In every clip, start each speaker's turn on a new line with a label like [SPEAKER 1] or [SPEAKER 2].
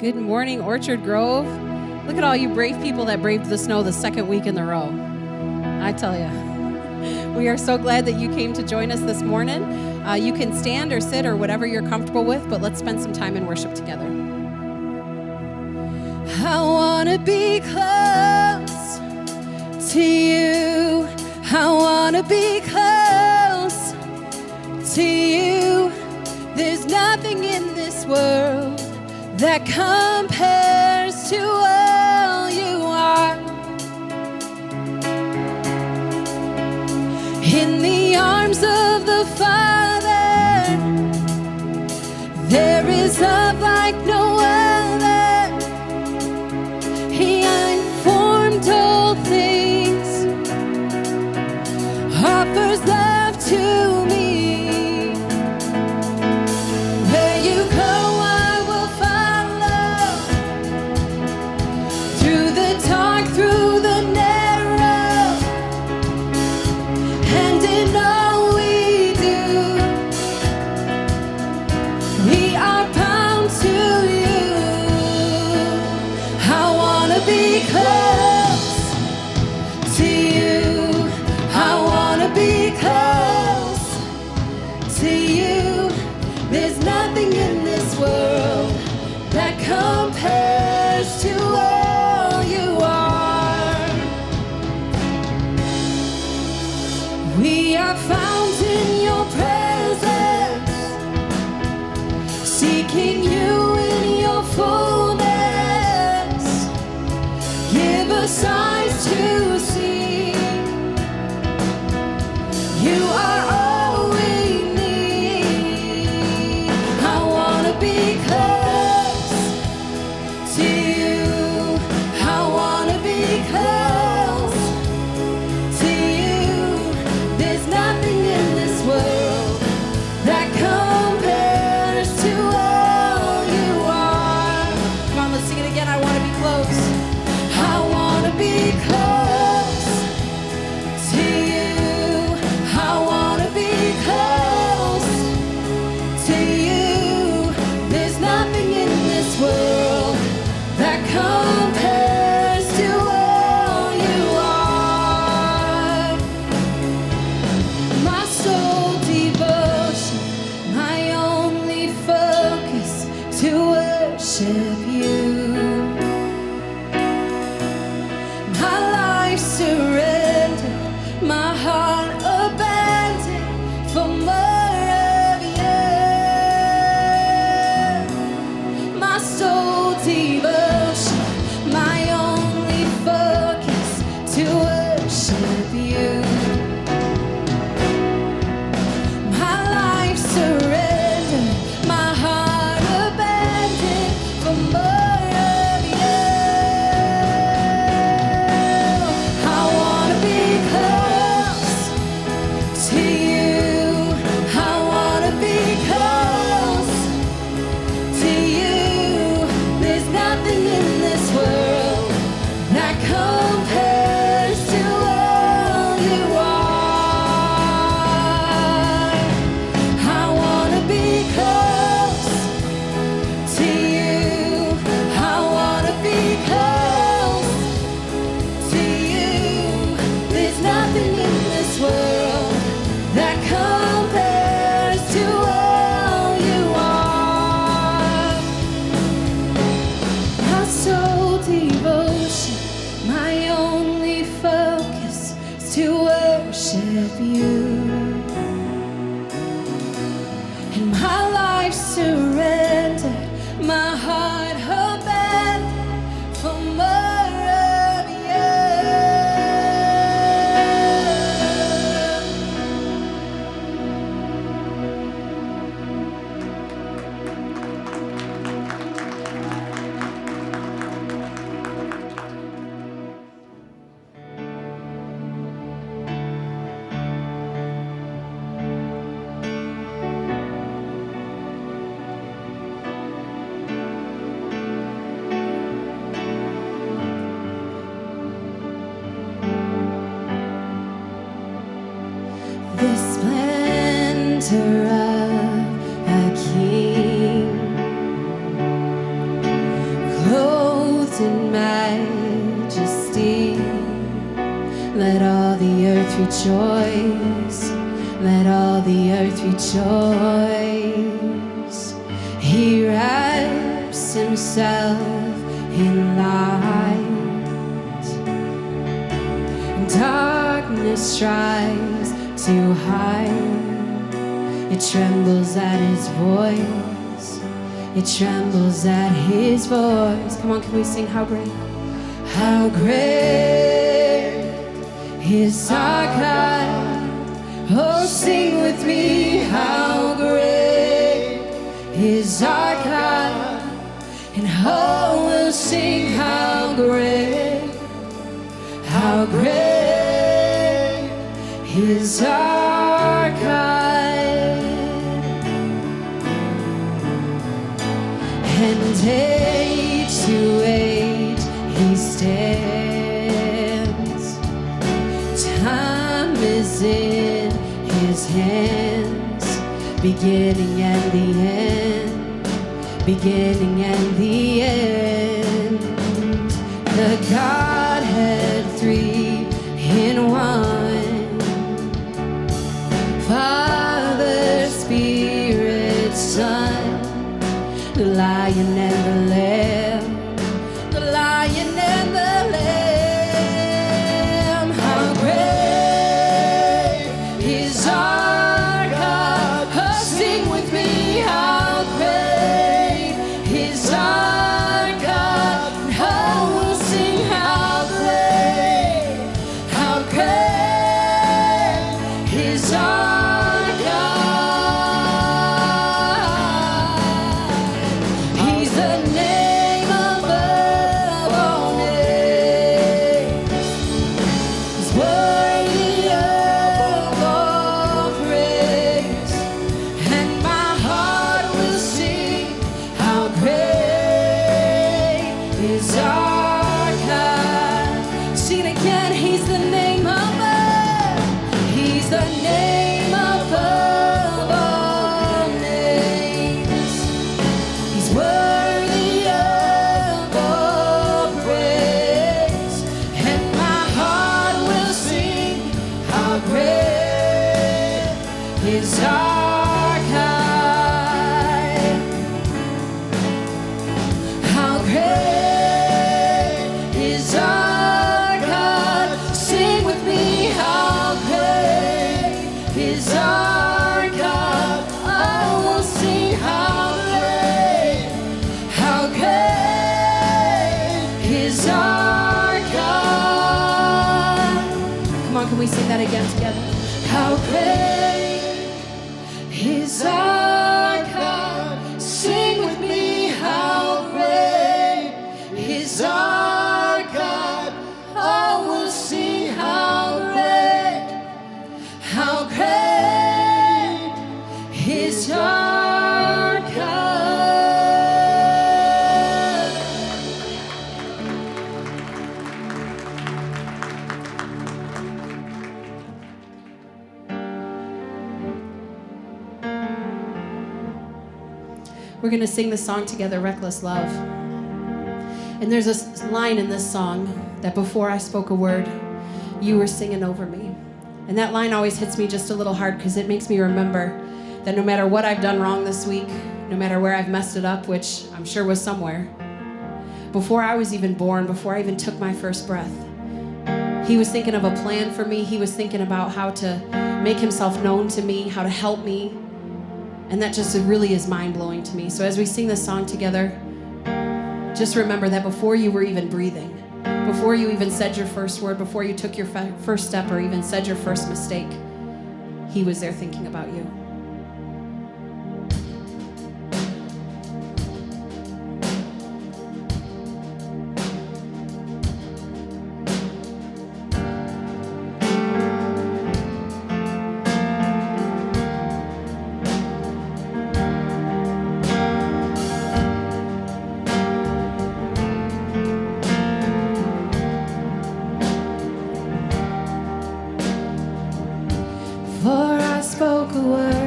[SPEAKER 1] Good morning, Orchard Grove. Look at all you brave people that braved the snow the second week in a row. I tell you, we are so glad that you came to join us this morning. You can stand or sit or whatever you're comfortable with, but let's spend some time in worship together. I want to be close to you. I want to be close to you. There's nothing in this world that compares to all you are. In the arms of the Father, there is love like no other. He informed all things, offers love to me. Compares to all you are. We are found in your presence, seeking you in your fullness. Give us eyes to see. You are all we need. I want to be close. in majesty. Let all the earth rejoice. Let all the earth rejoice. He wraps himself in light. Darkness tries to hide. It trembles at his voice. It trembles at his voice. Come on, can we sing How Great? How great is our God. Oh, sing with me. How great is our God. And oh, we'll sing how great is our God. And age to age he stands. Time is in his hands. Beginning and the end. Beginning and the end. The Godhead three in one. Father, Spirit, Son. The Lion and the Lamb. The Lion and the Lamb. How great is our God. Oh, sing with me. How great is our God. Oh, we'll sing how great is our God. He's the name above all names. He's worthy of all praise. And my heart will sing how great is our God. Sing it again. He's the name above. He's the name above all names. He's worthy of all praise. And my heart will sing how great is our God. How great is our God. Sing with me. How great is our God. I will sing how great is our God. Come on, can we sing that again together? How great is our God. Sing with me. How great is our God. I will sing how great is our God. We're going to sing the song together, Reckless Love. And there's a line in this song that before I spoke a word, you were singing over me. And that line always hits me just a little hard because it makes me remember that no matter what I've done wrong this week, no matter where I've messed it up, which I'm sure was somewhere, before I was even born, before I even took my first breath, he was thinking of a plan for me. He was thinking about how to make himself known to me, how to help me. And that just really is mind-blowing to me. So as we sing this song together, just remember that before you were even breathing, before you even said your first word, before you took your first step or even said your first mistake, he was there thinking about you. For I spoke a word,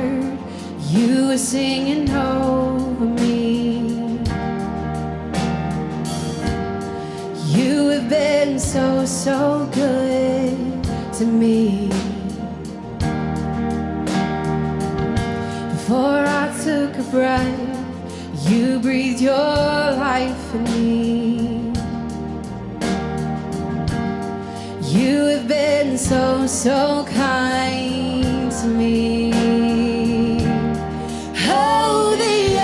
[SPEAKER 1] so, so good to me. Before I took a breath, you breathed your life in me. You have been so, so kind to me. Oh, the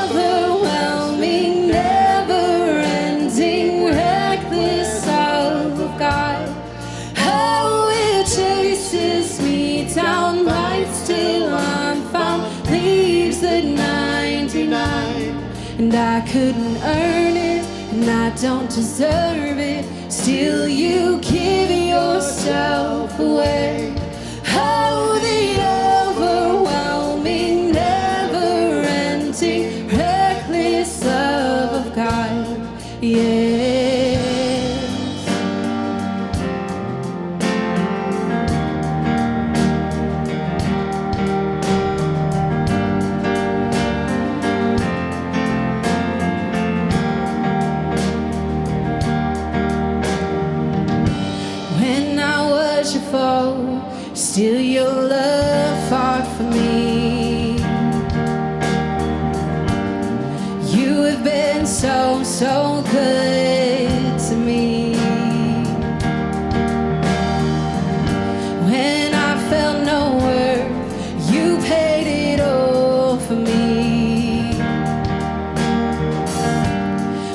[SPEAKER 1] overwhelming, never-ending, reckless love of God. How it chases me down, bites till I'm found, leaves the 99. And I couldn't earn it, and I don't deserve it. Still you give yourself away. Oh, the overwhelming, never-ending, reckless love of God. Yes. When I was your foe, still your love fought for me. You have been so, so good to me. When I felt no worth, you paid it all for me.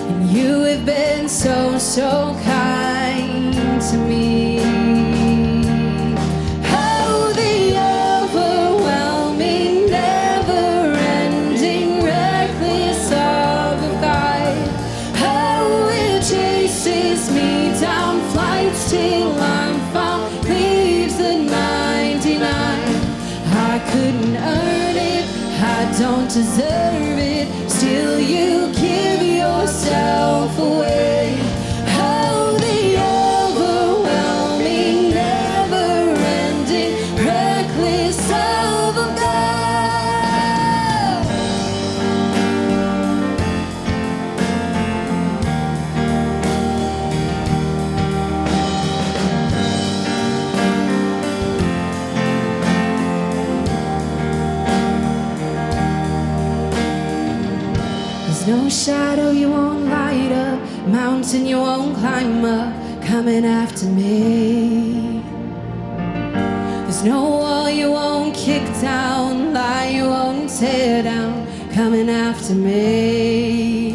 [SPEAKER 1] And you have been so, so kind to me. Oh, the overwhelming, never-ending, reckless love of God. Oh, it chases me down, flights till I'm found, leaves the 99. I couldn't earn it, I don't deserve it. Still you give yourself away. Oh, the overwhelming, never-ending, reckless love of God. There's no shadow you won't light up, mountain you won't climb up, coming after me. There's no wall you won't kick down, lie you won't tear down, coming after me.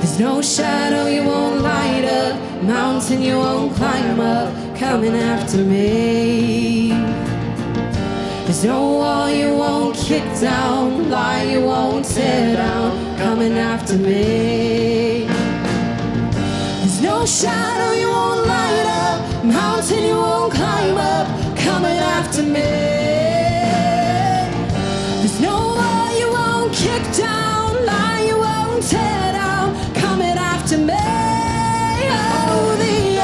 [SPEAKER 1] There's no shadow you won't light up, mountain you won't climb up, coming after me. There's no wall you won't kick down, lie you won't tear down, coming after me. There's no shadow you won't light up, mountain you won't climb up, coming after me. There's no wall you won't kick down, lie you won't tear down, coming after me. Oh, the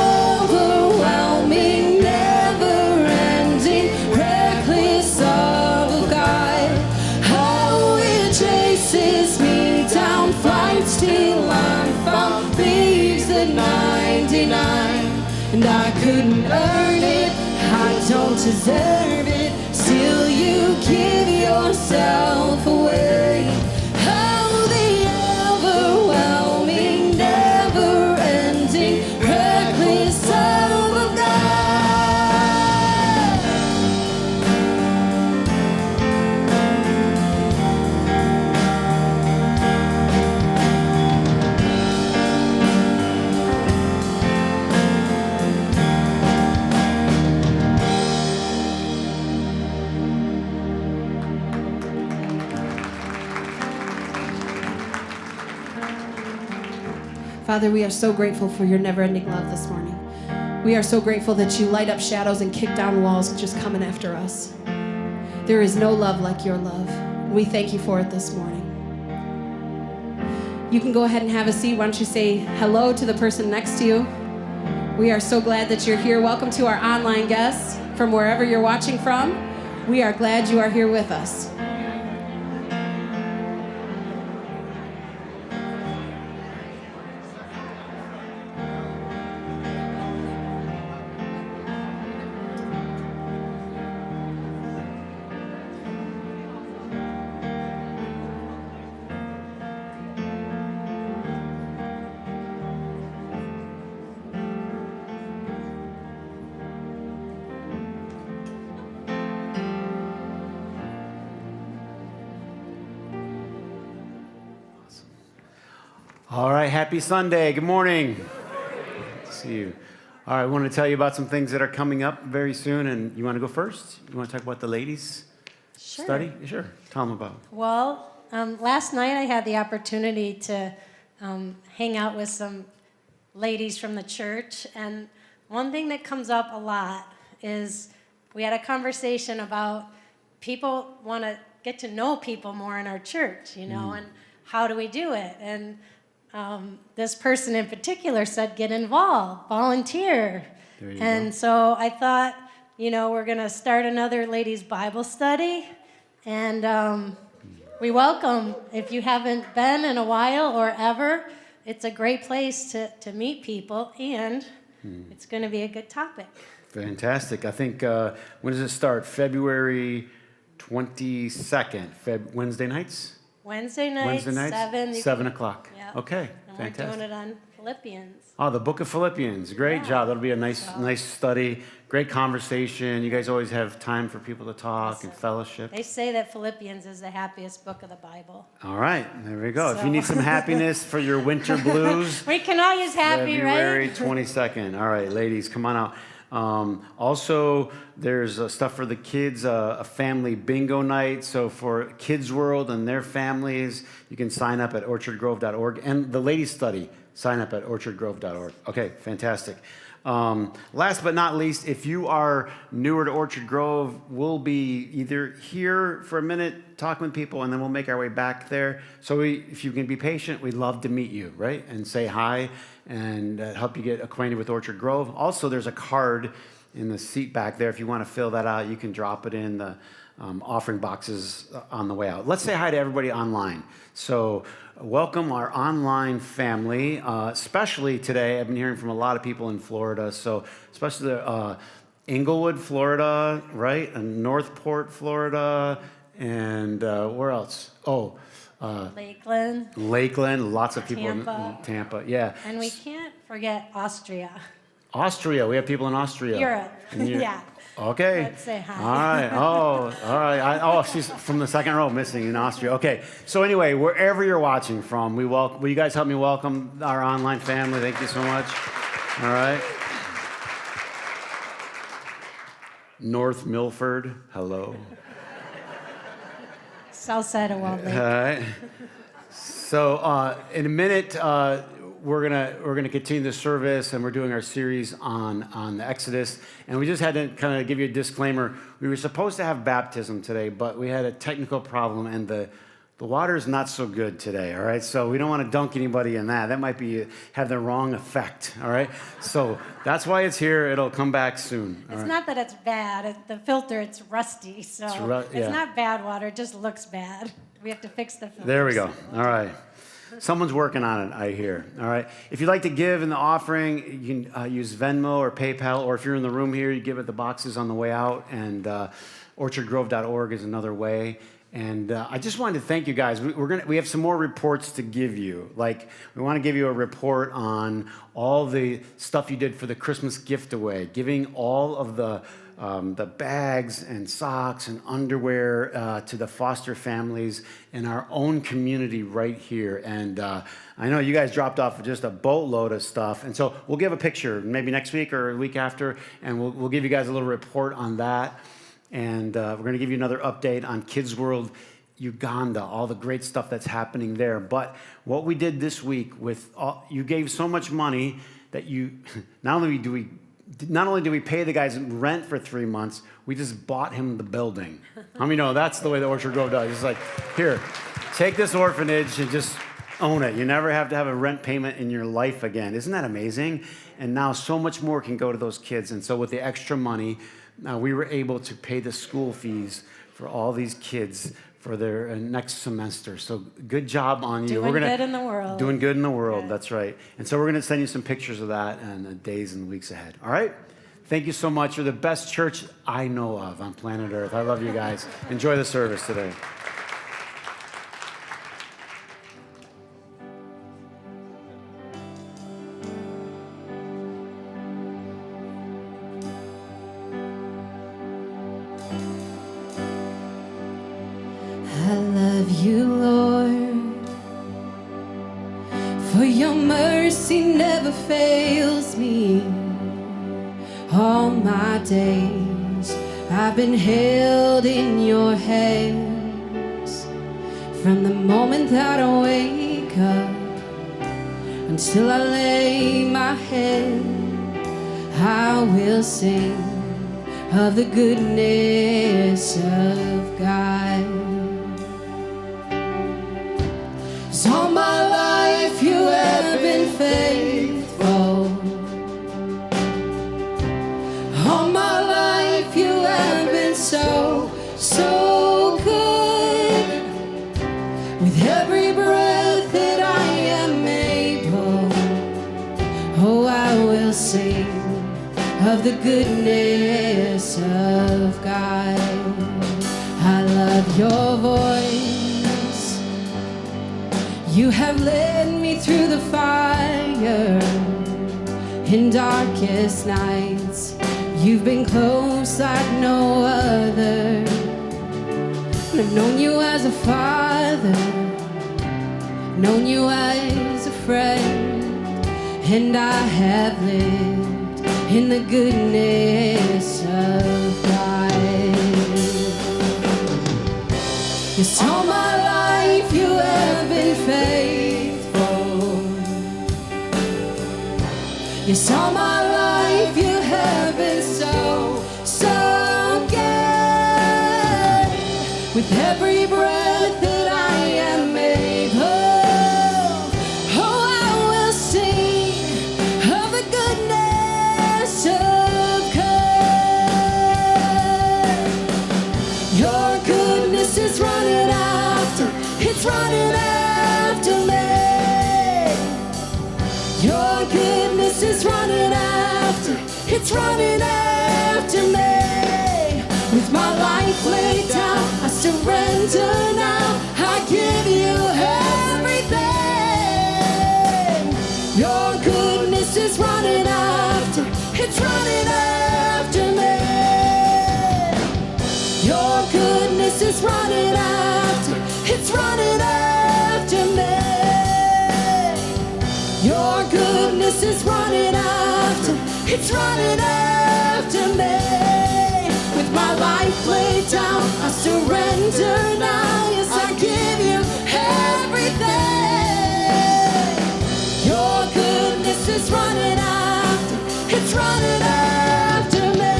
[SPEAKER 1] overwhelming, never-ending, reckless love of God. Oh, it chases me down, flights till I'm found, leaves the 99. And I couldn't earn it, I don't deserve it. Still you give yourself away. Oh, the overwhelming, never-ending, reckless love of God. Father, we are so grateful for your never-ending love this morning. We are so grateful that you light up shadows and kick down walls just coming after us. There is no love like your love. We thank you for it this morning. You can go ahead and have a seat. Why don't you say hello to the person next to you? We are so glad that you're here. Welcome to our online guests from wherever you're watching from. We are glad you are here with us.
[SPEAKER 2] All right, happy Sunday. Good morning. Good to see you. All right, I want to tell you about some things that are coming up very soon, and you want to go first? You want to talk about the ladies' study? Sure. Tell them about it.
[SPEAKER 3] Well, last night I had the opportunity to hang out with some ladies from the church, and one thing that comes up a lot is we had a conversation about people want to get to know people more in our church, and how do we do it? And this person in particular said, get involved, volunteer. And so I thought, we're going to start another ladies' Bible study. And we welcome, if you haven't been in a while or ever, it's a great place to meet people, and it's going to be a good topic.
[SPEAKER 2] Fantastic. I think, when does it start? February 22nd, Wednesday nights?
[SPEAKER 3] Wednesday nights,
[SPEAKER 2] 7 o'clock.
[SPEAKER 3] Yep.
[SPEAKER 2] Okay,
[SPEAKER 3] and
[SPEAKER 2] fantastic.
[SPEAKER 3] We're doing it on Philippians.
[SPEAKER 2] Oh, the book of Philippians. Great job. That'll be a nice study. Great conversation. You guys always have time for people to talk and fellowship.
[SPEAKER 3] They say that Philippians is the happiest book of the Bible.
[SPEAKER 2] All right, there we go. If you need some happiness for your winter blues,
[SPEAKER 3] we can all use happy,
[SPEAKER 2] February
[SPEAKER 3] right?
[SPEAKER 2] 22nd. All right, ladies, come on out. Also, there's stuff for the kids, a family bingo night. So for Kids World and their families, you can sign up at orchardgrove.org. And the ladies study, sign up at orchardgrove.org. Okay, fantastic. Last but not least, if you are newer to Orchard Grove, we'll be either here for a minute talking with people, and then we'll make our way back there. So if you can be patient, we'd love to meet you, right? And say hi and help you get acquainted with Orchard Grove. Also, there's a card in the seat back there. If you want to fill that out, you can drop it in the offering boxes on the way out. Let's say hi to everybody online. So welcome our online family, especially today. I've been hearing from a lot of people in Florida, so especially Inglewood, Florida, right? And Northport, Florida, and where else? Oh, Lakeland, lots of people in Tampa, yeah.
[SPEAKER 3] And we can't forget Austria.
[SPEAKER 2] Austria, we have people in Austria.
[SPEAKER 3] Europe, yeah.
[SPEAKER 2] Okay.
[SPEAKER 3] Let's say hi.
[SPEAKER 2] All right. Oh, all right. She's from the second row missing in Austria. Okay. So anyway, wherever you're watching from, will you guys help me welcome our online family? Thank you so much. All right. North Milford, hello.
[SPEAKER 3] South side of Walt Lake.
[SPEAKER 2] All right. So in a minute, we're gonna continue the service, and we're doing our series on the Exodus. And we just had to kind of give you a disclaimer. We were supposed to have baptism today, but we had a technical problem, and the water is not so good today. All right, so we don't want to dunk anybody in that. That might have the wrong effect. All right, so that's why it's here. It'll come back soon.
[SPEAKER 3] It's not that it's bad. The filter, it's rusty, so it's not bad water. It just looks bad. We have to fix the filter.
[SPEAKER 2] There we go. All right. Someone's working on it, I hear. All right. If you'd like to give in the offering, you can use Venmo or PayPal, or if you're in the room here, you give at the boxes on the way out, and orchardgrove.org is another way. And I just wanted to thank you guys. We have some more reports to give you. Like, we want to give you a report on all the stuff you did for the Christmas gift away, giving all of the bags and socks and underwear to the foster families in our own community right here. And I know you guys dropped off just a boatload of stuff. And so we'll give a picture maybe next week or a week after, and we'll give you guys a little report on that. And we're going to give you another update on Kids World Uganda, all the great stuff that's happening there. But what we did this week you gave so much money that not only do we pay the guys rent for 3 months, we just bought him the building. How many know that's the way the Orchard Grove does? It's like, here, take this orphanage and just own it. You never have to have a rent payment in your life again. Isn't that amazing? And now so much more can go to those kids. And so with the extra money, we were able to pay the school fees for all these kids for their next semester. So good job on you.
[SPEAKER 3] Doing good in the world.
[SPEAKER 2] Doing good in the world, that's right. And so we're going to send you some pictures of that in the days and weeks ahead. All right? Thank you so much. You're the best church I know of on planet Earth. I love you guys. Enjoy the service today.
[SPEAKER 4] I love you, Lord,
[SPEAKER 1] For your mercy never fails me. All my days I've been held in your hands. From the moment that I wake up until I lay my head, I will sing of the goodness of God. 'Cause all my life you have been faithful. All my life you have been so, so good. With every breath that I am able, oh, I will sing of the goodness of God. I love your voice. You have led me through the fire in darkest nights. You've been close like no other. I've known you as a father, known you as a friend, and I have lived in the goodness of God. Yes, all my life you have been faithful. Yes, all my life you have been so, so good. With every breath that I am able, oh, I will sing of the goodness of God. Your goodness is running after, it's running after me. Your goodness is running after, it's running after me. With my life laid down, I surrender now. I give you everything. Your goodness is running after, it's running after me. Your goodness is running after, it's running after me. Your goodness is running after, it's running after me. With my life laid down, I surrender now. Yes, I give you everything. Your goodness is running after, it's running after me.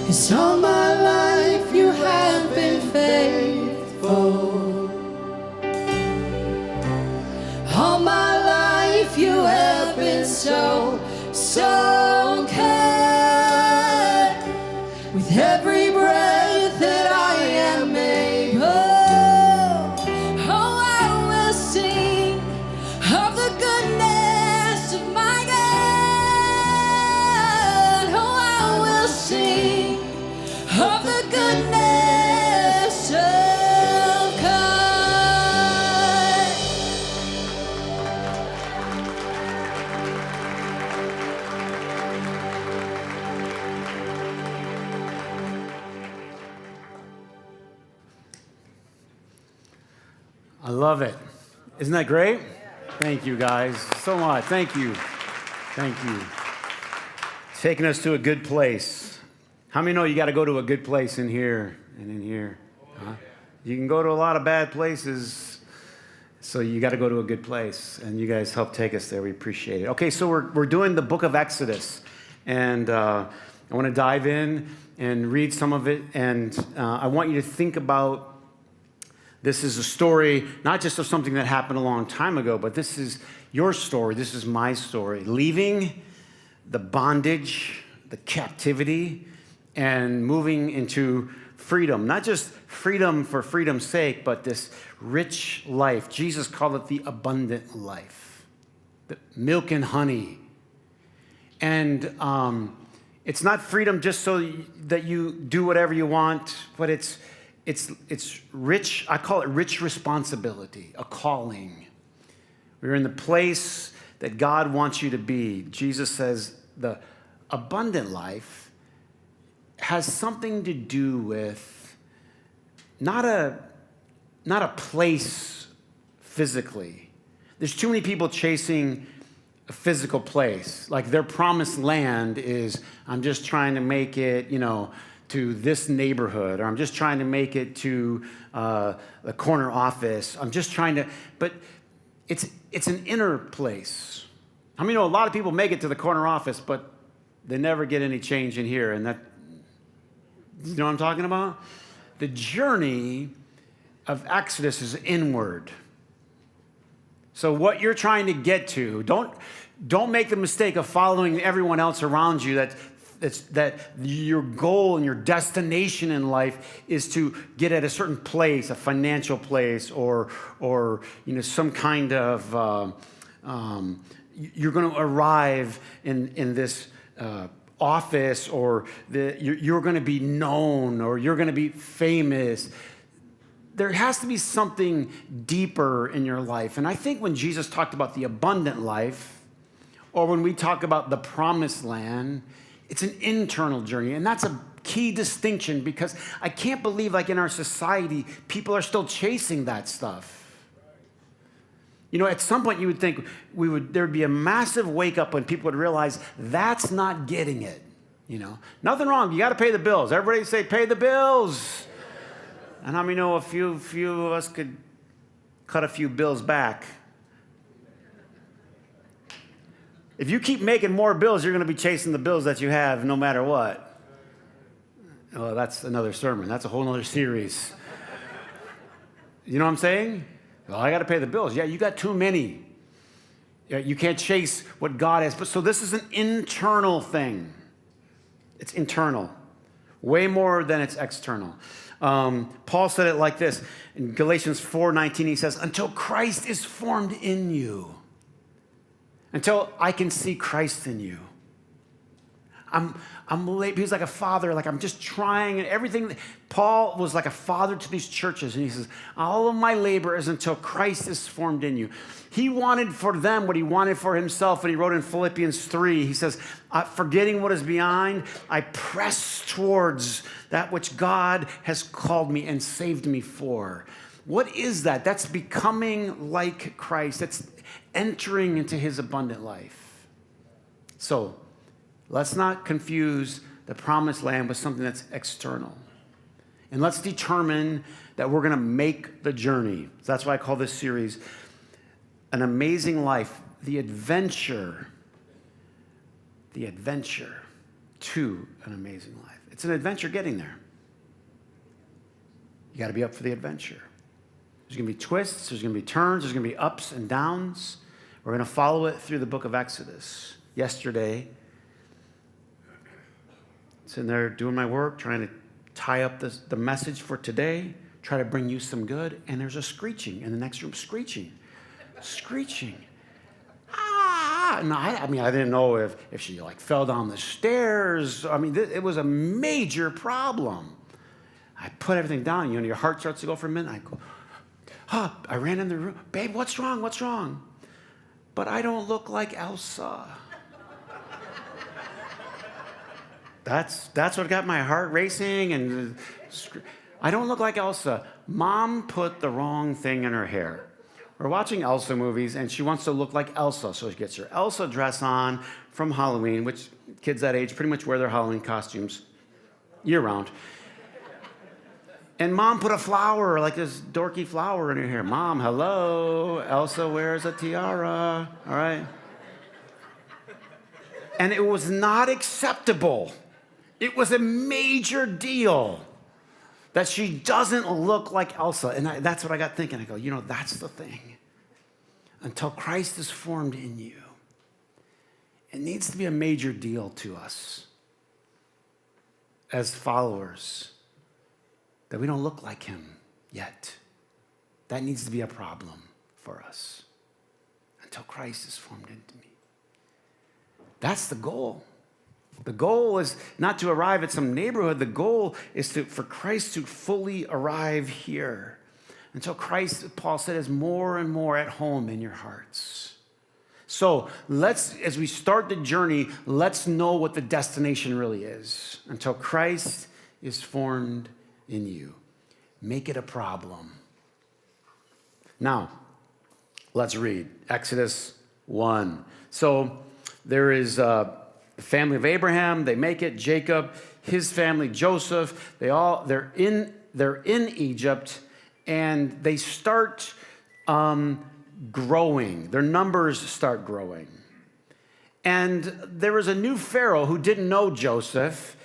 [SPEAKER 1] It's all my life you have been faithful. All my life you have been so, so good. With every breath that I am able, oh, I will sing of the goodness of my God. Oh, I will sing of the goodness of God.
[SPEAKER 2] I love it. Isn't that great? Thank you, guys, so much. Thank you. Thank you. Taking us to a good place. How many know you got to go to a good place in here and in here? Huh? You can go to a lot of bad places, so you got to go to a good place. And you guys help take us there. We appreciate it. Okay, so we're doing the book of Exodus. And I want to dive in and read some of it. And I want you to think about this is a story, not just of something that happened a long time ago, but this is your story. This is my story. Leaving the bondage, the captivity, and moving into freedom. Not just freedom for freedom's sake, but this rich life. Jesus called it the abundant life, the milk and honey. And it's not freedom just so that you do whatever you want, but it's rich. I call it rich responsibility, a calling. We're in the place that God wants you to be. Jesus says the abundant life has something to do with not a place physically. There's too many people chasing a physical place. Like their promised land is, I'm just trying to make it, to this neighborhood, or I'm just trying to make it to the corner office. I'm just trying to, but it's an inner place. I mean, a lot of people make it to the corner office, but they never get any change in here. And that, you know what I'm talking about? The journey of Exodus is inward. So what you're trying to get to, don't make the mistake of following everyone else around you that your goal and your destination in life is to get at a certain place, a financial place, or some kind of you're going to arrive in this office, or you're going to be known, or you're going to be famous. There has to be something deeper in your life. And I think when Jesus talked about the abundant life, or when we talk about the promised land, it's an internal journey. And that's a key distinction, because I can't believe, like in our society, people are still chasing that stuff. At some point you would think there would be a massive wake up when people would realize that's not getting it. Nothing wrong. You got to pay the bills. Everybody say, pay the bills. And how many know a few of us could cut a few bills back? If you keep making more bills, you're going to be chasing the bills that you have no matter what. Oh, that's another sermon. That's a whole other series. You know what I'm saying? Well, I got to pay the bills. Yeah, you got too many. Yeah, you can't chase what God has. But so this is an internal thing. It's internal, way more than it's external. Paul said it like this in Galatians 4:19. He says, "Until Christ is formed in you, until I can see Christ in you." I'm late. He was like a father. Like I'm just trying, and everything. Paul was like a father to these churches, and he says, all of my labor is until Christ is formed in you. He wanted for them what he wanted for himself, and he wrote in Philippians 3, he says, forgetting what is behind, I press towards that which God has called me and saved me for. What is that? That's becoming like Christ. That's entering into his abundant life. So, let's not confuse the promised land with something that's external. And let's determine that we're going to make the journey. So that's why I call this series An Amazing Life, the adventure to an amazing life. It's an adventure getting there. You got to be up for the adventure. There's going to be twists, there's going to be turns, there's going to be ups and downs. We're going to follow it through the book of Exodus. Yesterday, sitting there doing my work, trying to tie up the message for today, try to bring you some good, and there's a screeching in the next room, screeching. No, I didn't know if she fell down the stairs. It was a major problem. I put everything down. Your heart starts to go for a minute. I go, I ran in the room. Babe, what's wrong? But I don't look like Elsa. That's what got my heart racing, and I don't look like Elsa. Mom put the wrong thing in her hair. We're watching Elsa movies, and she wants to look like Elsa, so she gets her Elsa dress on from Halloween, which kids that age pretty much wear their Halloween costumes year-round. And Mom put a flower, like this dorky flower in her hair. Mom, hello, Elsa wears a tiara, all right? And it was not acceptable. It was a major deal that she doesn't look like Elsa. And that's what I got thinking. I go, that's the thing. Until Christ is formed in you, it needs to be a major deal to us as followers that we don't look like him yet. That needs to be a problem for us. Until Christ is formed into me. That's the goal. The goal is not to arrive at some neighborhood. The goal is for Christ to fully arrive here. Until Christ, Paul said, is more and more at home in your hearts. So as we start the journey, let's know what the destination really is. Until Christ is formed in you. Make it a problem. Now, let's read Exodus 1. So there is the family of Abraham. They make it. Jacob, his family, Joseph. They're in Egypt, and they start growing. Their numbers start growing. And there was a new Pharaoh who didn't know Joseph.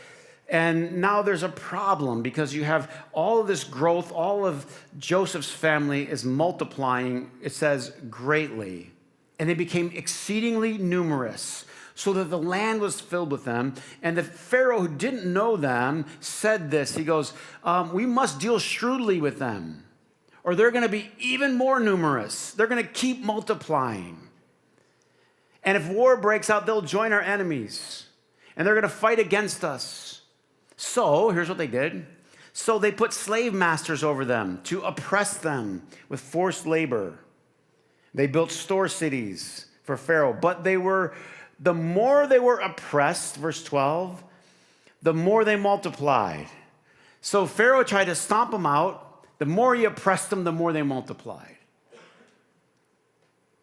[SPEAKER 2] And now there's a problem because you have all of this growth. All of Joseph's family is multiplying, it says, greatly. And they became exceedingly numerous, so that the land was filled with them. And the Pharaoh who didn't know them said this. He goes, we must deal shrewdly with them, or they're going to be even more numerous. They're going to keep multiplying. And if war breaks out, they'll join our enemies, and they're going to fight against us. So here's what they did. So they put slave masters over them to oppress them with forced labor. They built store cities for Pharaoh, but the more they were oppressed, verse 12, the more they multiplied. So Pharaoh tried to stomp them out. The more he oppressed them, the more they multiplied.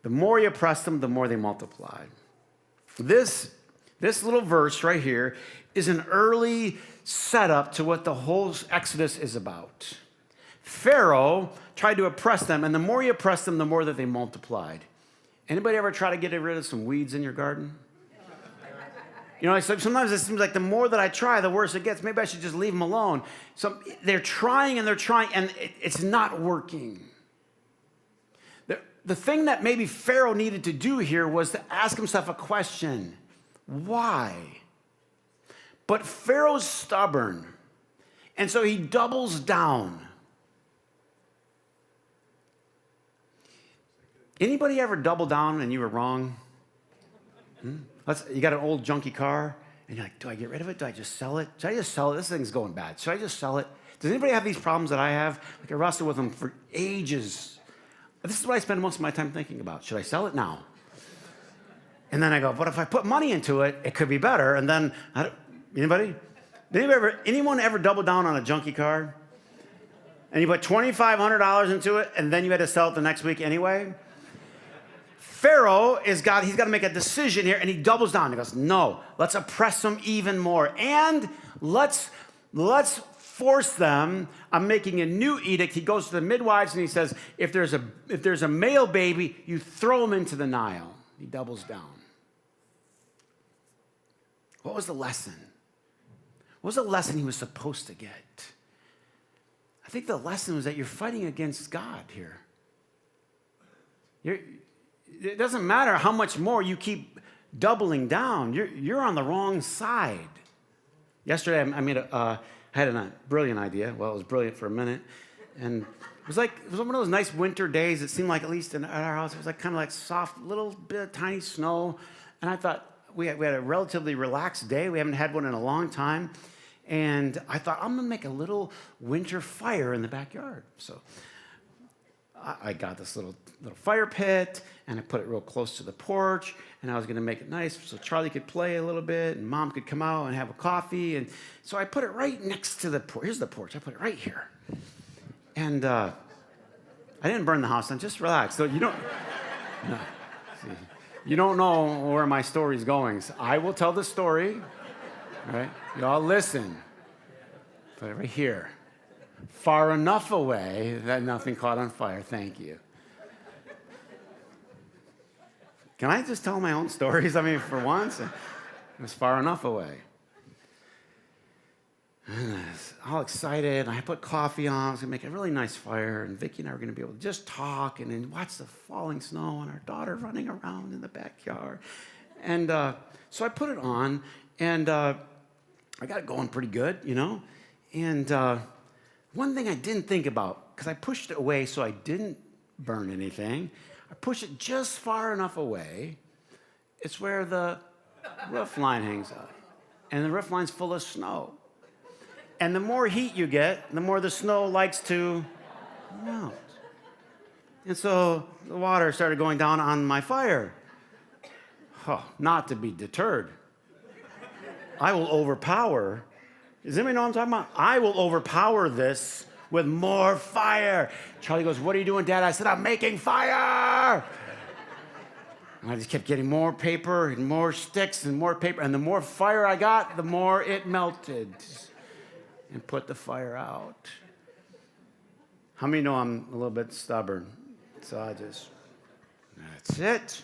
[SPEAKER 2] The more he oppressed them, the more they multiplied. This little verse right here is an early setup to what the whole Exodus is about. Pharaoh tried to oppress them, and the more he oppressed them, the more that they multiplied. Anybody ever try to get rid of some weeds in your garden? You know, sometimes it seems like the more that I try, the worse it gets. Maybe I should just leave them alone. So they're trying, and it's not working. The thing that maybe Pharaoh needed to do here was to ask himself a question. Why? But Pharaoh's stubborn, and so he doubles down. Anybody ever double down and you were wrong? You got an old junky car, and you're like, do I get rid of it? Do I just sell it? Should I just sell it? This thing's going bad. Should I just sell it? Does anybody have these problems that I have? Like, I wrestled with them for ages. This is what I spend most of my time thinking about. Should I sell it now? And then I go, but if I put money into it, it could be better. And then, anyone ever double down on a junky car? And you put $2,500 into it, and then you had to sell it the next week anyway? Pharaoh he's got to make a decision here, and he doubles down. He goes, no, let's oppress them even more. And let's force them. I'm making a new edict. He goes to the midwives, and he says, if there's a male baby, you throw him into the Nile. He doubles down. What was the lesson? What was the lesson he was supposed to get? I think the lesson was that you're fighting against God here. It doesn't matter how much more you keep doubling down. You're on the wrong side. Yesterday, I had a brilliant idea. Well, it was brilliant for a minute. And it was one of those nice winter days. It seemed like, at least at our house, it was kind of like soft, little bit of tiny snow. And I thought, we had a relatively relaxed day. We haven't had one in a long time. And I thought, I'm going to make a little winter fire in the backyard. So I got this little fire pit, and I put it real close to the porch, and I was going to make it nice so Charlie could play a little bit, and Mom could come out and have a coffee. And so I put it right next to the porch. Here's the porch. I put it right here. And I didn't burn the house down. Just relax. So you don't know where my story's going. So I will tell the story. All right? Y'all listen. Put it right here. Far enough away that nothing caught on fire. Thank you. Can I just tell my own stories? For once, it was far enough away. And I was all excited. I put coffee on. I was going to make a really nice fire. And Vicki and I were going to be able to just talk and then watch the falling snow and our daughter running around in the backyard. And so I put it on, and I got it going pretty good, And one thing I didn't think about, because I pushed it away so I didn't burn anything, I pushed it just far enough away. It's where the roof line hangs out. And the roof line's full of snow. And the more heat you get, the more the snow likes to melt. And so the water started going down on my fire. not to be deterred. I will overpower. Does anybody know what I'm talking about? I will overpower this with more fire. Charlie goes, what are you doing, Dad? I said, I'm making fire. And I just kept getting more paper and more sticks and more paper. And the more fire I got, the more it melted and put the fire out. How many know I'm a little bit stubborn? So that's it.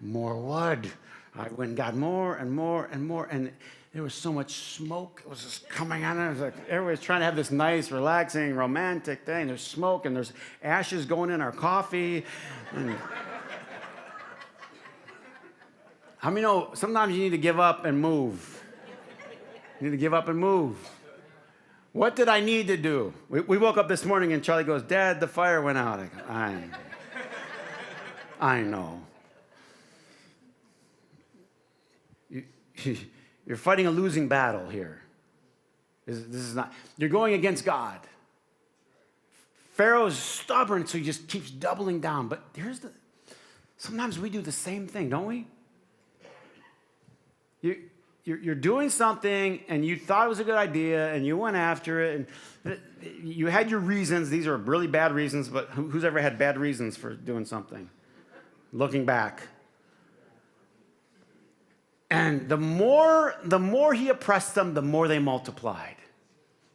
[SPEAKER 2] More wood. I went and got more and more and more. And there was so much smoke. It was just coming on. It was like everybody's trying to have this nice, relaxing, romantic thing. There's smoke and there's ashes going in our coffee. And how many know sometimes you need to give up and move? You need to give up and move. What did I need to do? We woke up this morning and Charlie goes, Dad, the fire went out. I go, I know. You're fighting a losing battle here. This is not. You're going against God. Pharaoh's stubborn, so he just keeps doubling down. But sometimes we do the same thing, don't we? You're doing something, and you thought it was a good idea, and you went after it, and you had your reasons. These are really bad reasons, but who's ever had bad reasons for doing something? Looking back. And the more he oppressed them, the more they multiplied.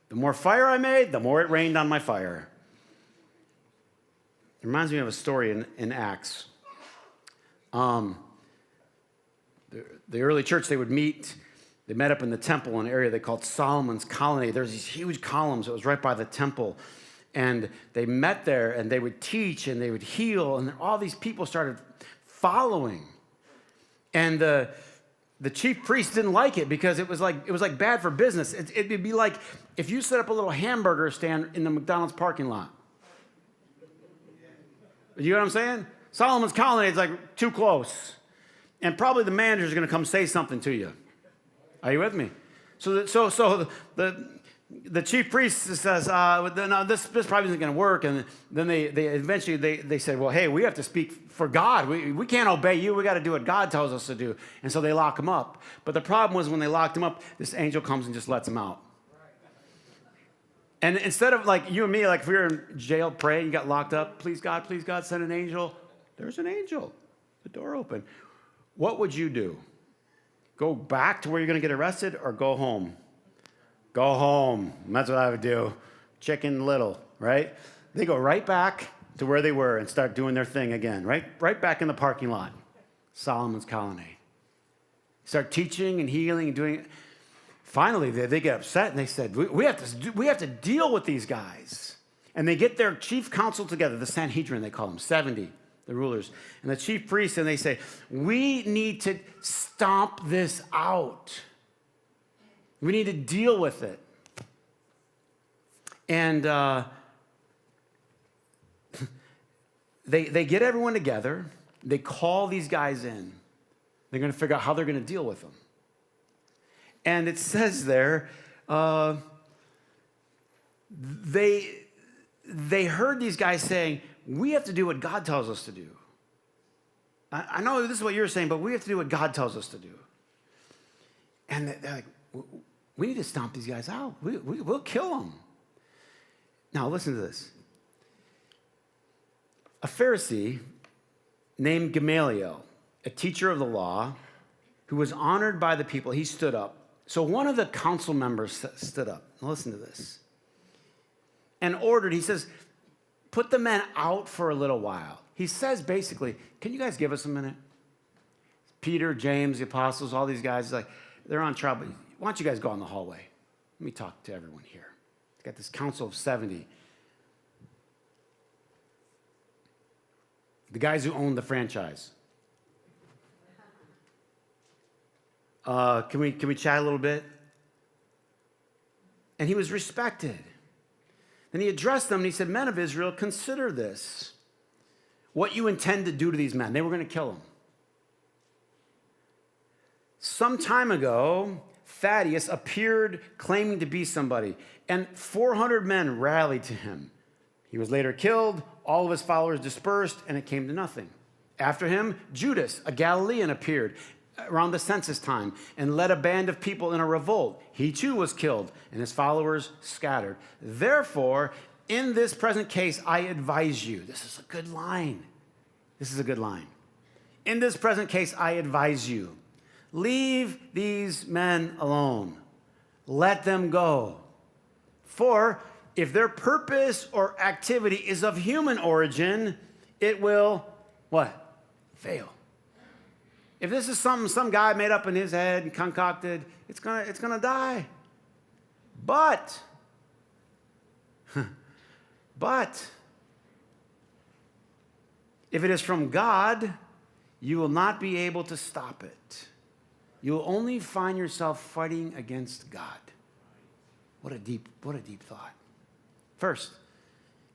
[SPEAKER 2] The more fire I made, the more it rained on my fire. It reminds me of a story in Acts. The early church, they would meet. They met up in the temple in an area they called Solomon's Colonnade. There's these huge columns that was right by the temple. And they met there, and they would teach, and they would heal. And all these people started following. And the chief priest didn't like it because it was like bad for business. It'd be like if you set up a little hamburger stand in the McDonald's parking lot. You know what I'm saying? Solomon's Colonnade is like too close. And probably the manager's going to come say something to you. Are you with me? So the chief priest says, no, this probably isn't going to work. And then they eventually said, well, hey, we have to speak for God. We can't obey you. We got to do what God tells us to do. And so they lock him up. But the problem was when they locked him up, this angel comes and just lets him out. And instead of like you and me, like if we were in jail praying, you got locked up, please God, send an angel. There's an angel. The door open. What would you do? Go back to where you're going to get arrested or go home? Go home. That's what I would do. Chicken Little, right? They go right back to where they were and start doing their thing again, right back in the parking lot. Solomon's Colonnade. Start teaching and healing and doing it. Finally, they get upset and they said, we have to deal with these guys. And they get their chief council together, the Sanhedrin, they call them, 70, the rulers, and the chief priests, and they say, we need to stomp this out. We need to deal with it. And they get everyone together. They call these guys in. They're going to figure out how they're going to deal with them. And it says there, they heard these guys saying, we have to do what God tells us to do. I know this is what you're saying, but we have to do what God tells us to do. And they're like, we need to stomp these guys out. We'll kill them. Now, listen to this. A Pharisee named Gamaliel, a teacher of the law, who was honored by the people, he stood up. So one of the council members stood up. Now listen to this. And ordered, he says, put the men out for a little while. He says basically, can you guys give us a minute? Peter, James, the apostles, all these guys, like, they're on trial. But why don't you guys go in the hallway? Let me talk to everyone here. He's got this council of 70. The guys who own the franchise. Can we chat a little bit? And he was respected. Then he addressed them and he said, men of Israel, consider this. What you intend to do to these men. They were going to kill them. Some time ago, Thaddeus appeared claiming to be somebody, and 400 men rallied to him. He was later killed, all of his followers dispersed, and it came to nothing. After him, Judas, a Galilean, appeared around the census time and led a band of people in a revolt. He too was killed, and his followers scattered. Therefore, in this present case, I advise you. This is a good line. This is a good line. In this present case, I advise you. Leave these men alone. Let them go. For if their purpose or activity is of human origin, it will, what? Fail. If this is something some guy made up in his head and concocted, it's gonna die. But if it is from God, you will not be able to stop it. You will only find yourself fighting against God. What a deep thought. First,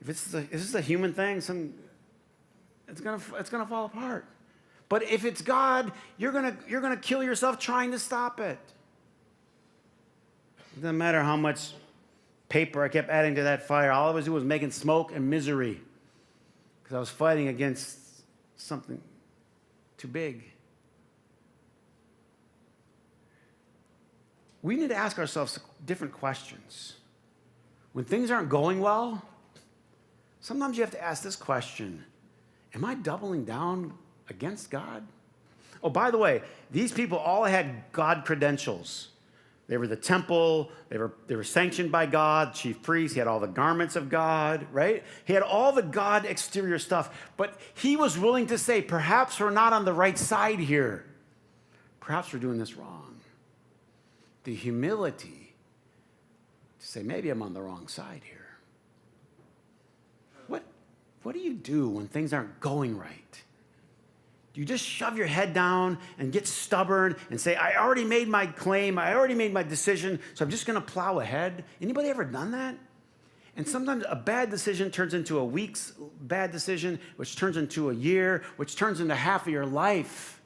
[SPEAKER 2] if this is a human thing, it's gonna fall apart. But if it's God, you're gonna kill yourself trying to stop it. It doesn't matter how much paper I kept adding to that fire. All I was doing was making smoke and misery because I was fighting against something too big. We need to ask ourselves different questions. When things aren't going well, sometimes you have to ask this question: am I doubling down against God? Oh, by the way, these people all had God credentials. They were the temple. They were sanctioned by God, chief priest. He had all the garments of God, right? He had all the God exterior stuff. But he was willing to say, perhaps we're not on the right side here. Perhaps we're doing this wrong. The humility to say, maybe I'm on the wrong side here. What do you do when things aren't going right? Do you just shove your head down and get stubborn and say, I already made my claim, I already made my decision, so I'm just going to plow ahead? Anybody ever done that? And sometimes a bad decision turns into a week's bad decision, which turns into a year, which turns into half of your life.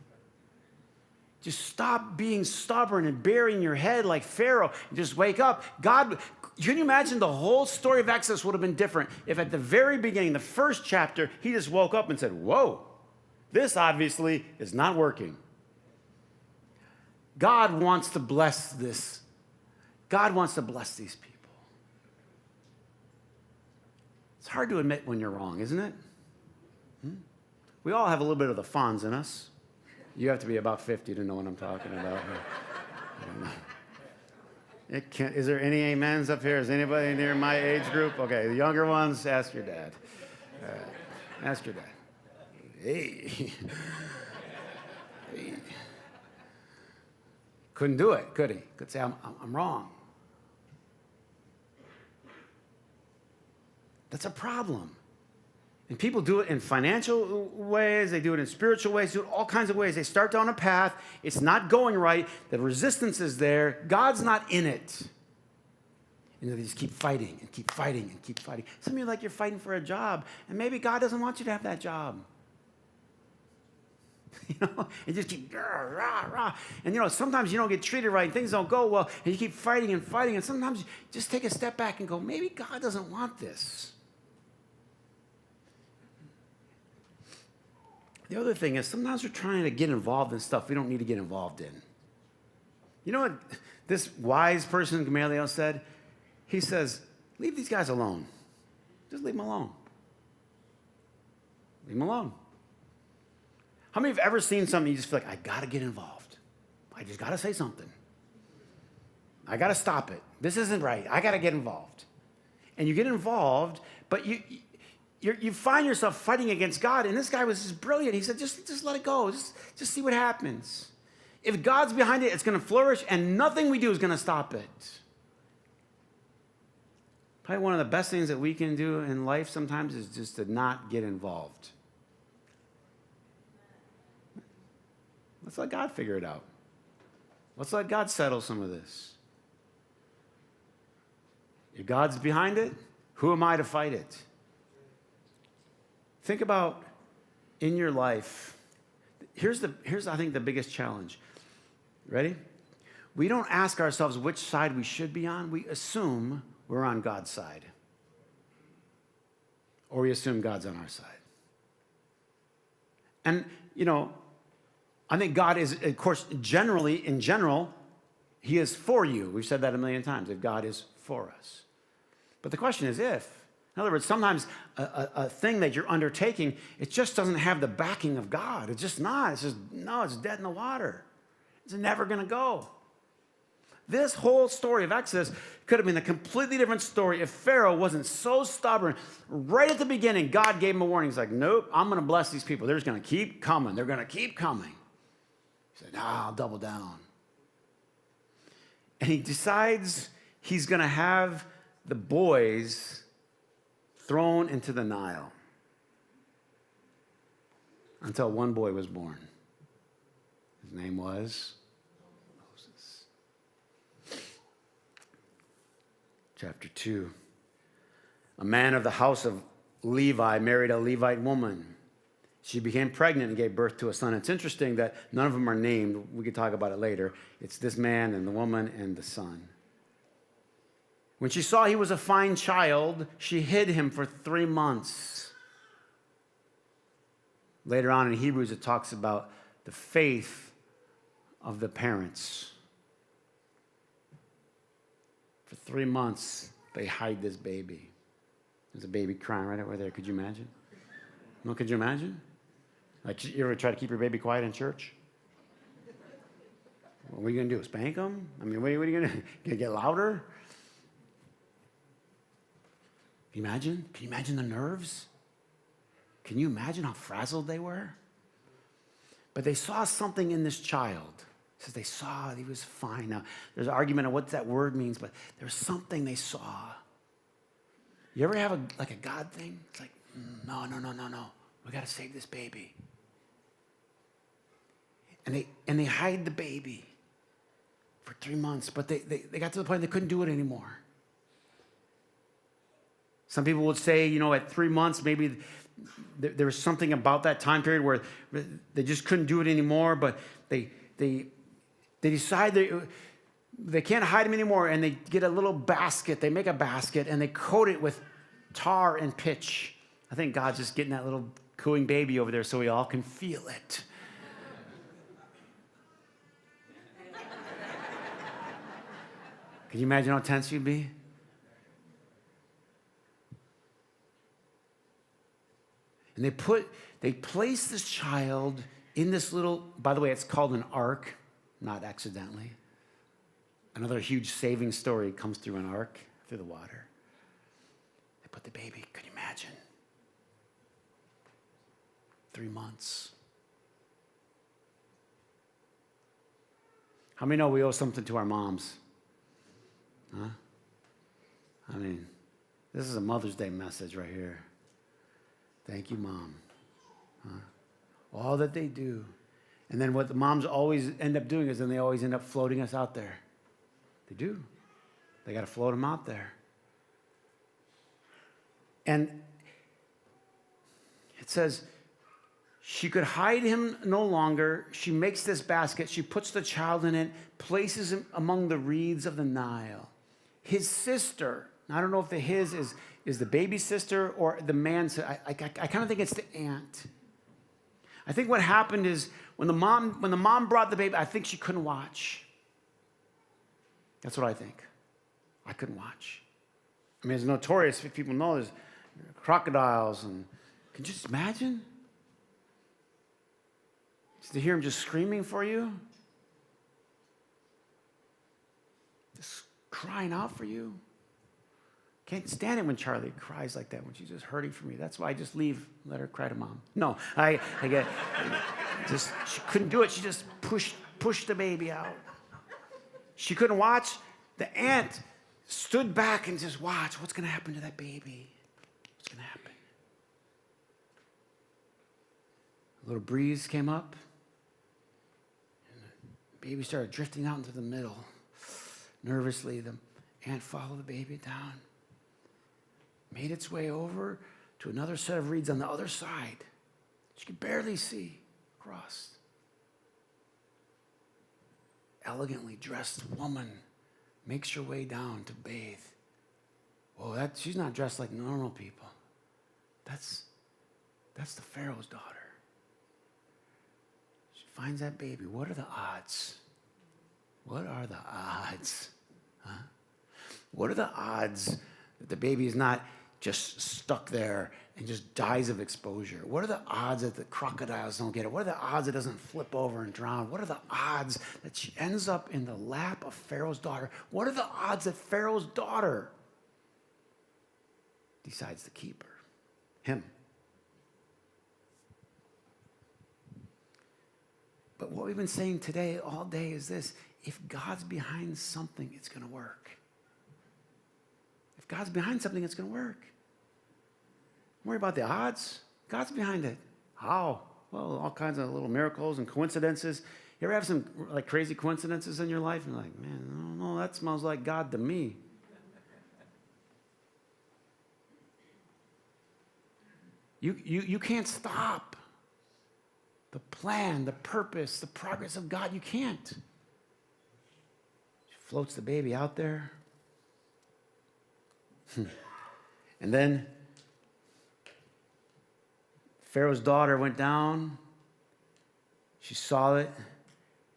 [SPEAKER 2] Just stop being stubborn and burying your head like Pharaoh. And just wake up. God, can you imagine the whole story of Exodus would have been different if at the very beginning, the first chapter, he just woke up and said, whoa, this obviously is not working. God wants to bless this. God wants to bless these people. It's hard to admit when you're wrong, isn't it? We all have a little bit of the Fonz in us. You have to be about 50 to know what I'm talking about. Is there any amens up here? Is anybody near my age group? Okay, the younger ones, ask your dad. Ask your dad. Hey. Hey. Couldn't do it, could he? Could say, I'm wrong. That's a problem. And people do it in financial ways, they do it in spiritual ways, do it all kinds of ways. They start down a path, it's not going right, the resistance is there, God's not in it. And they just keep fighting and keep fighting and keep fighting. Some of you like you're fighting for a job, and maybe God doesn't want you to have that job. And just keep rah, rah, rah. And sometimes you don't get treated right, and things don't go well, and you keep fighting and fighting, and sometimes you just take a step back and go, maybe God doesn't want this. The other thing is sometimes we're trying to get involved in stuff we don't need to get involved in. You know what this wise person, Gamaliel, said? He says, leave these guys alone. Just leave them alone. Leave them alone. How many of you have ever seen something you just feel like, I got to get involved. I just got to say something. I got to stop it. This isn't right. I got to get involved. And you get involved, but you find yourself fighting against God. And this guy was just brilliant. He said, just let it go. Just see what happens. If God's behind it, it's going to flourish, and nothing we do is going to stop it. Probably one of the best things that we can do in life sometimes is just to not get involved. Let's let God figure it out. Let's let God settle some of this. If God's behind it, who am I to fight it? Think about in your life. Here's I think the biggest challenge. Ready? We don't ask ourselves which side we should be on. We assume we're on God's side. Or we assume God's on our side. And, I think God is, of course, in general, he is for you. We've said that a million times, that God is for us. But the question is if. In other words, sometimes a thing that you're undertaking, it just doesn't have the backing of God. It's just not. It's just, no, it's dead in the water. It's never going to go. This whole story of Exodus could have been a completely different story if Pharaoh wasn't so stubborn. Right at the beginning, God gave him a warning. He's like, nope, I'm going to bless these people. They're just going to keep coming. They're going to keep coming. He said, I'll double down. And he decides he's going to have the boys thrown into the Nile until one boy was born. His name was Moses. Chapter 2. A man of the house of Levi married a Levite woman. She became pregnant and gave birth to a son. It's interesting that none of them are named. We could talk about it later. It's this man and the woman and the son. When she saw he was a fine child, she hid him for 3 months. Later on in Hebrews, it talks about the faith of the parents. For 3 months, they hide this baby. There's a baby crying right over there. Could you imagine? No, could you imagine? Like, you ever try to keep your baby quiet in church? What are you going to do? Spank them? I mean, what are you going to do? Going to get louder? Can you imagine? Can you imagine the nerves? Can you imagine how frazzled they were? But they saw something in this child. It says they saw he was fine. Now, there's an argument of what that word means, but there's something they saw. You ever have a God thing? It's like, no. We got to save this baby. And they hide the baby for 3 months, but they got to the point they couldn't do it anymore. Some people would say, at 3 months, maybe there was something about that time period where they just couldn't do it anymore, but they decide they can't hide him anymore, and they get a little basket. They make a basket, and they coat it with tar and pitch. I think God's just getting that little cooing baby over there so we all can feel it. Can you imagine how tense you'd be? And they place this child in this little, by the way, it's called an ark, not accidentally. Another huge saving story comes through an ark, through the water. They put the baby, could you imagine? 3 months. How many know we owe something to our moms? Huh? I mean, this is a Mother's Day message right here. Thank you, Mom. Huh? All that they do. And then what the moms always end up doing is then they always end up floating us out there. They do. They got to float them out there. And it says, she could hide him no longer. She makes this basket. She puts the child in it, places him among the reeds of the Nile. His sister, I don't know if the his is the baby sister or the man's. I kind of think it's the aunt. I think what happened is when the mom brought the baby, I think she couldn't watch. That's what I think. I couldn't watch. I mean, it's notorious. If people know there's crocodiles, and can you just imagine? Just to hear him just screaming for you, just crying out for you. Can't stand it when Charlie cries like that, when she's just hurting for me. That's why I just leave, let her cry to Mom. No, I get just, she couldn't do it. She just pushed the baby out. She couldn't watch. The aunt stood back and just watched. What's going to happen to that baby? What's going to happen? A little breeze came up, and the baby started drifting out into the middle. Nervously, the aunt followed the baby down, made its way over to another set of reeds on the other side. She could barely see across. Elegantly dressed woman makes her way down to bathe. Whoa, she's not dressed like normal people. That's the Pharaoh's daughter. finds that baby. What are the odds? What are the odds? Huh? What are the odds that the baby is not just stuck there and just dies of exposure? What are the odds that the crocodiles don't get it? What are the odds it doesn't flip over and drown? What are the odds that she ends up in the lap of Pharaoh's daughter? What are the odds that Pharaoh's daughter decides to keep her? Him. But what we've been saying today, all day, is this: if God's behind something, it's going to work. If God's behind something, it's going to work. Don't worry about the odds. God's behind it. How? Well, all kinds of little miracles and coincidences. You ever have some like crazy coincidences in your life? And you're like, man, I don't know, that smells like God to me. You can't stop the plan, the purpose, the progress of God. You can't. She floats the baby out there. And then Pharaoh's daughter went down. She saw it.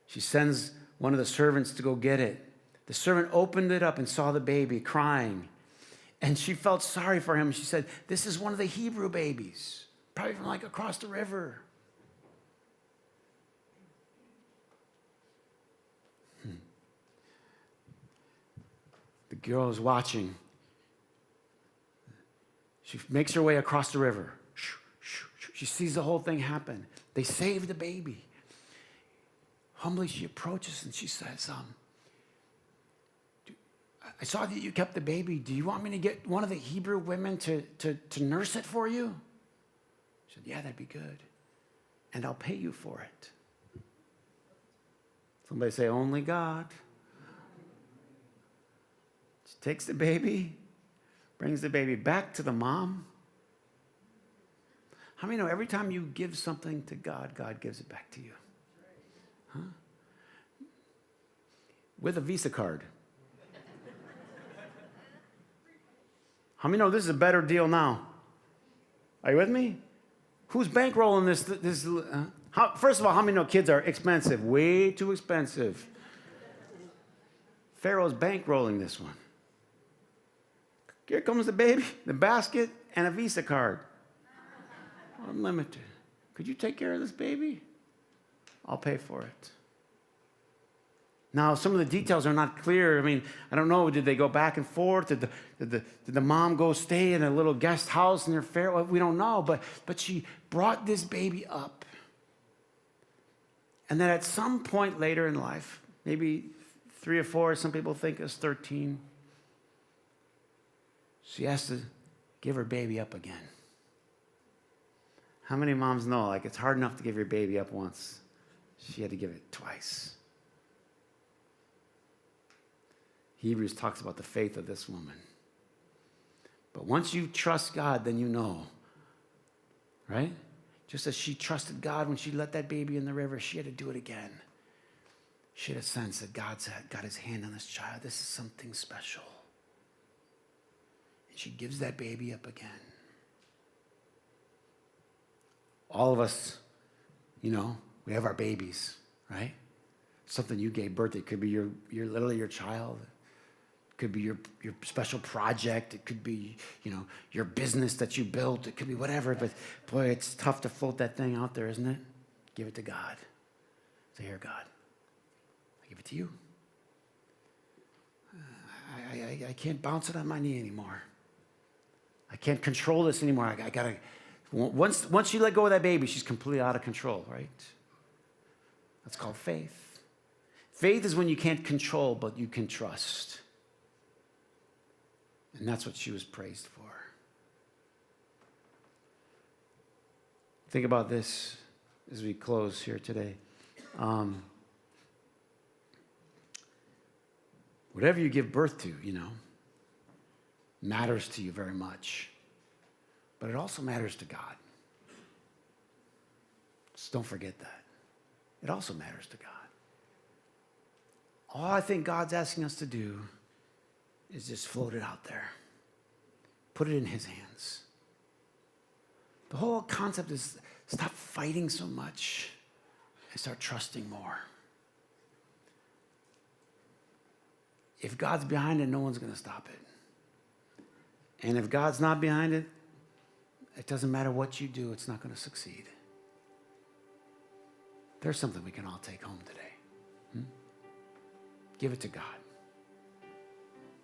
[SPEAKER 2] She sends one of the servants to go get it. The servant opened it up and saw the baby crying. And she felt sorry for him. She said, this is one of the Hebrew babies, probably from like across the river. The girl is watching. She makes her way across the river. She sees the whole thing happen. They save the baby. Humbly, she approaches and she says, I saw that you kept the baby. Do you want me to get one of the Hebrew women to nurse it for you? She said, yeah, that'd be good. And I'll pay you for it. Somebody say, only God. She takes the baby, brings the baby back to the mom. How many know every time you give something to God, God gives it back to you? Huh? With a Visa card. How many know this is a better deal now? Are you with me? Who's bankrolling this? First of all, how many know kids are expensive? Way too expensive. Pharaoh's bankrolling this one. Here comes the baby, the basket, and a Visa card. Unlimited. Could you take care of this baby? I'll pay for it. Now, some of the details are not clear. I mean, I don't know. Did they go back and forth? Did the mom go stay in a little guest house near Pharaoh? We don't know. But she brought this baby up. And then at some point later in life, maybe 3 or 4, some people think it's 13, she has to give her baby up again. How many moms know, like, it's hard enough to give your baby up once? She had to give it twice. Hebrews talks about the faith of this woman. But once you trust God, then you know, right? Just as she trusted God when she let that baby in the river, she had to do it again. She had a sense that God's got his hand on this child. This is something special. And she gives that baby up again. All of us, you know, we have our babies, right? Something you gave birth to. It could be literally your child. It could be your special project. It could be, you know, your business that you built. It could be whatever. But boy, it's tough to float that thing out there, isn't it? Give it to God. Say, here, God, I give it to you. I can't bounce it on my knee anymore. I can't control this anymore. I gotta. Once you let go of that baby, she's completely out of control, right? That's called faith. Faith is when you can't control, but you can trust. And that's what she was praised for. Think about this as we close here today. Whatever you give birth to, you know, matters to you very much. But it also matters to God. So don't forget that. It also matters to God. All I think God's asking us to do is just float it out there. Put it in his hands. The whole concept is stop fighting so much. and start trusting more. If God's behind it, no one's going to stop it. And if God's not behind it, it doesn't matter what you do, it's not going to succeed. There's something we can all take home today. Give it to God.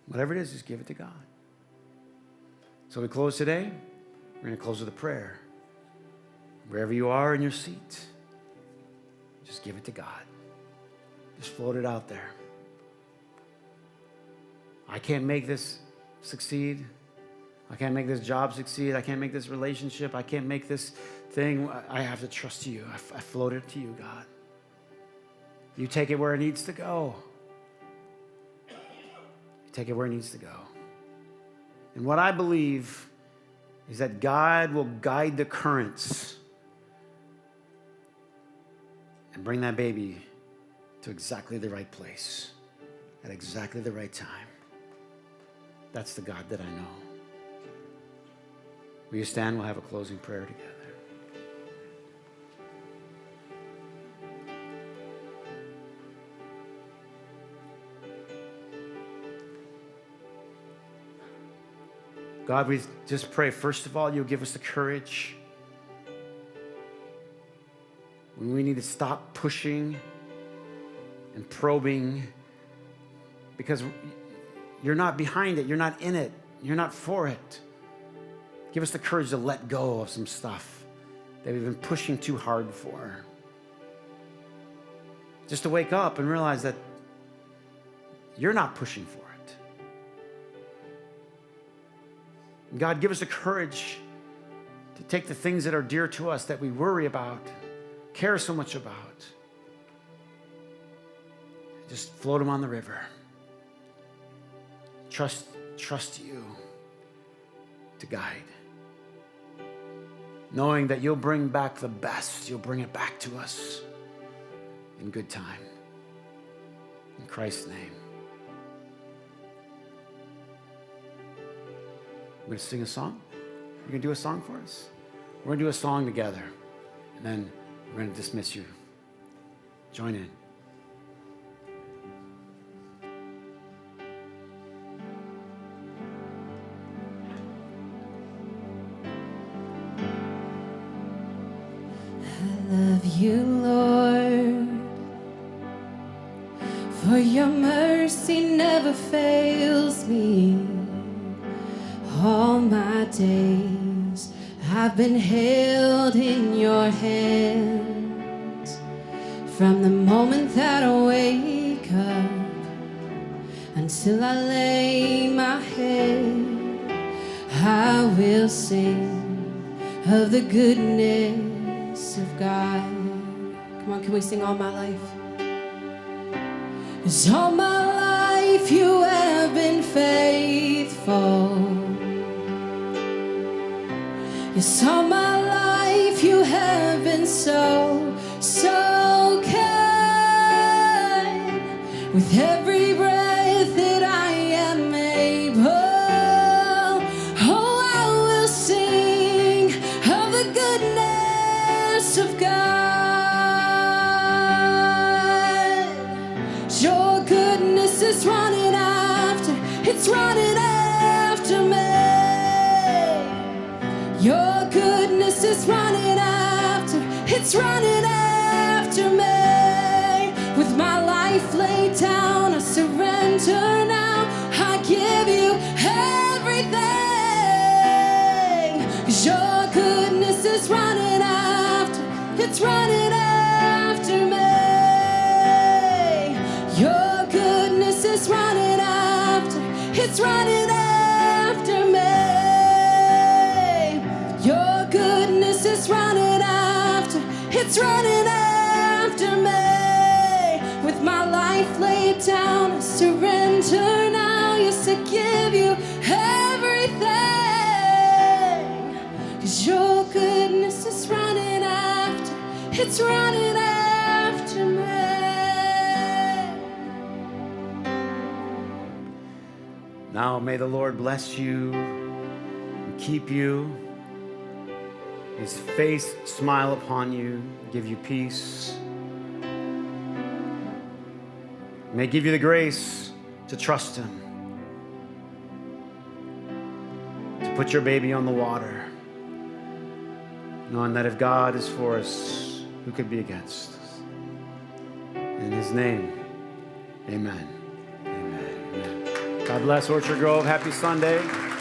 [SPEAKER 2] Whatever it is, just give it to God. So we close today. We're going to close with a prayer. Wherever you are in your seat, just give it to God. Just float it out there. I can't make this succeed. I can't make this job succeed. I can't make this relationship. I can't make this thing. I have to trust you. I float it to you, God. You take it where it needs to go. You take it where it needs to go. And what I believe is that God will guide the currents and bring that baby to exactly the right place at exactly the right time. That's the God that I know. Will you stand? We'll have a closing prayer together. God, we just pray, first of all, you'll give us the courage when we need to stop pushing and probing, because you're not behind it, you're not in it, you're not for it. Give us the courage to let go of some stuff that we've been pushing too hard for. Just to wake up and realize that you're not pushing for it. God, give us the courage to take the things that are dear to us, that we worry about, care so much about, just float them on the river. Trust you to guide. Knowing that you'll bring back the best. You'll bring it back to us in good time. In Christ's name. We're going to sing a song. You're going to do a song for us. We're going to do a song together. And then we're going to dismiss you. Join in.
[SPEAKER 1] You, Lord, for your mercy never fails me. All my days I've been held in your hands. From the moment that I wake up until I lay my head, I will sing of the goodness of God. Come on, can we sing All My Life? 'Cause all my life you have been faithful. Yes, all my life you have been so, so kind. With every breath that I am able, oh, I will sing of the goodness of God. Your goodness is running after, it's running after me. Your goodness is running after, it's running after me. With my life laid down, I surrender now. I give you everything. 'Cause your goodness is running after, it's running after me. Your goodness is running after, it's running after me. Your goodness is running after, it's running after me. With my life laid down, I surrender now. Yes, I give you everything. 'Cause your goodness is running after, it's running after me.
[SPEAKER 2] Now may the Lord bless you and keep you. His face smile upon you, give you peace. May give you the grace to trust him, to put your baby on the water, knowing that if God is for us, who could be against us? In his name, amen. Amen. Amen. God bless Orchard Grove. Happy Sunday.